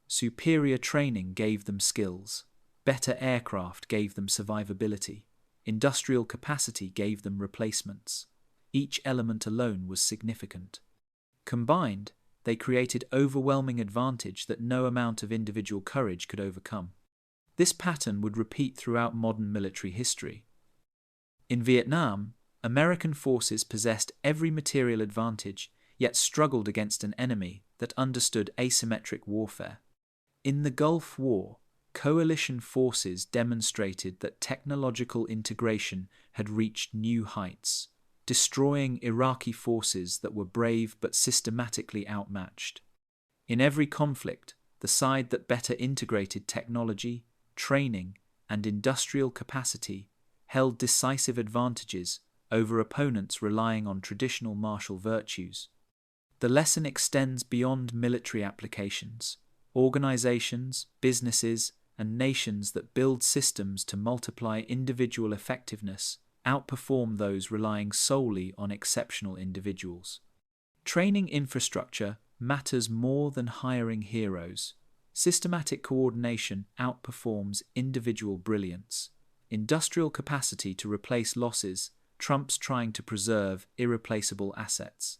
Superior training gave them skills. Better aircraft gave them survivability. Industrial capacity gave them replacements. Each element alone was significant. Combined, they created overwhelming advantage that no amount of individual courage could overcome. This pattern would repeat throughout modern military history. In Vietnam, American forces possessed every material advantage, yet struggled against an enemy that understood asymmetric warfare. In the Gulf War, coalition forces demonstrated that technological integration had reached new heights, destroying Iraqi forces that were brave but systematically outmatched. In every conflict, the side that better integrated technology, training, and industrial capacity held decisive advantages over opponents relying on traditional martial virtues. The lesson extends beyond military applications. Organizations, businesses, and nations that build systems to multiply individual effectiveness outperform those relying solely on exceptional individuals. Training infrastructure matters more than hiring heroes. Systematic coordination outperforms individual brilliance. Industrial capacity to replace losses trumps trying to preserve irreplaceable assets.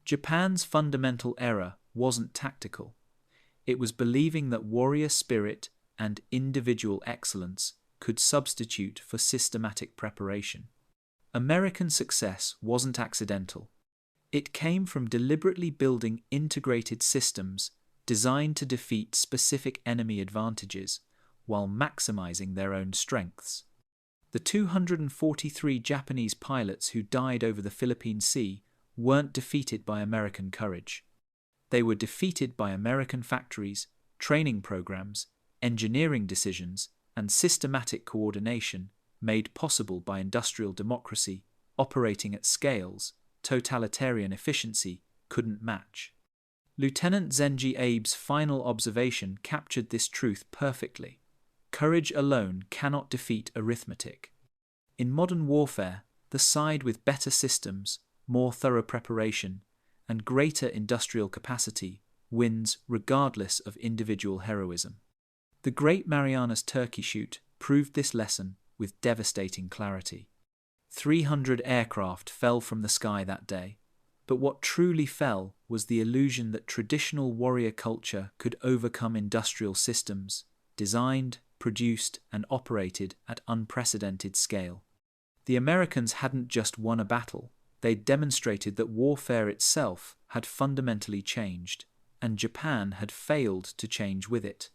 Japan's fundamental error wasn't tactical. It was believing that warrior spirit and individual excellence could substitute for systematic preparation. American success wasn't accidental. It came from deliberately building integrated systems designed to defeat specific enemy advantages while maximizing their own strengths. The 243 Japanese pilots who died over the Philippine Sea weren't defeated by American courage. They were defeated by American factories, training programs, engineering decisions, and systematic coordination made possible by industrial democracy operating at scales totalitarian efficiency couldn't match. Lieutenant Zenji Abe's final observation captured this truth perfectly. Courage alone cannot defeat arithmetic. In modern warfare, the side with better systems, more thorough preparation, and greater industrial capacity wins regardless of individual heroism. The Great Marianas Turkey Shoot proved this lesson with devastating clarity. 300 aircraft fell from the sky that day, but what truly fell was the illusion that traditional warrior culture could overcome industrial systems, designed, produced, and operated at unprecedented scale. The Americans hadn't just won a battle, they'd demonstrated that warfare itself had fundamentally changed, and Japan had failed to change with it.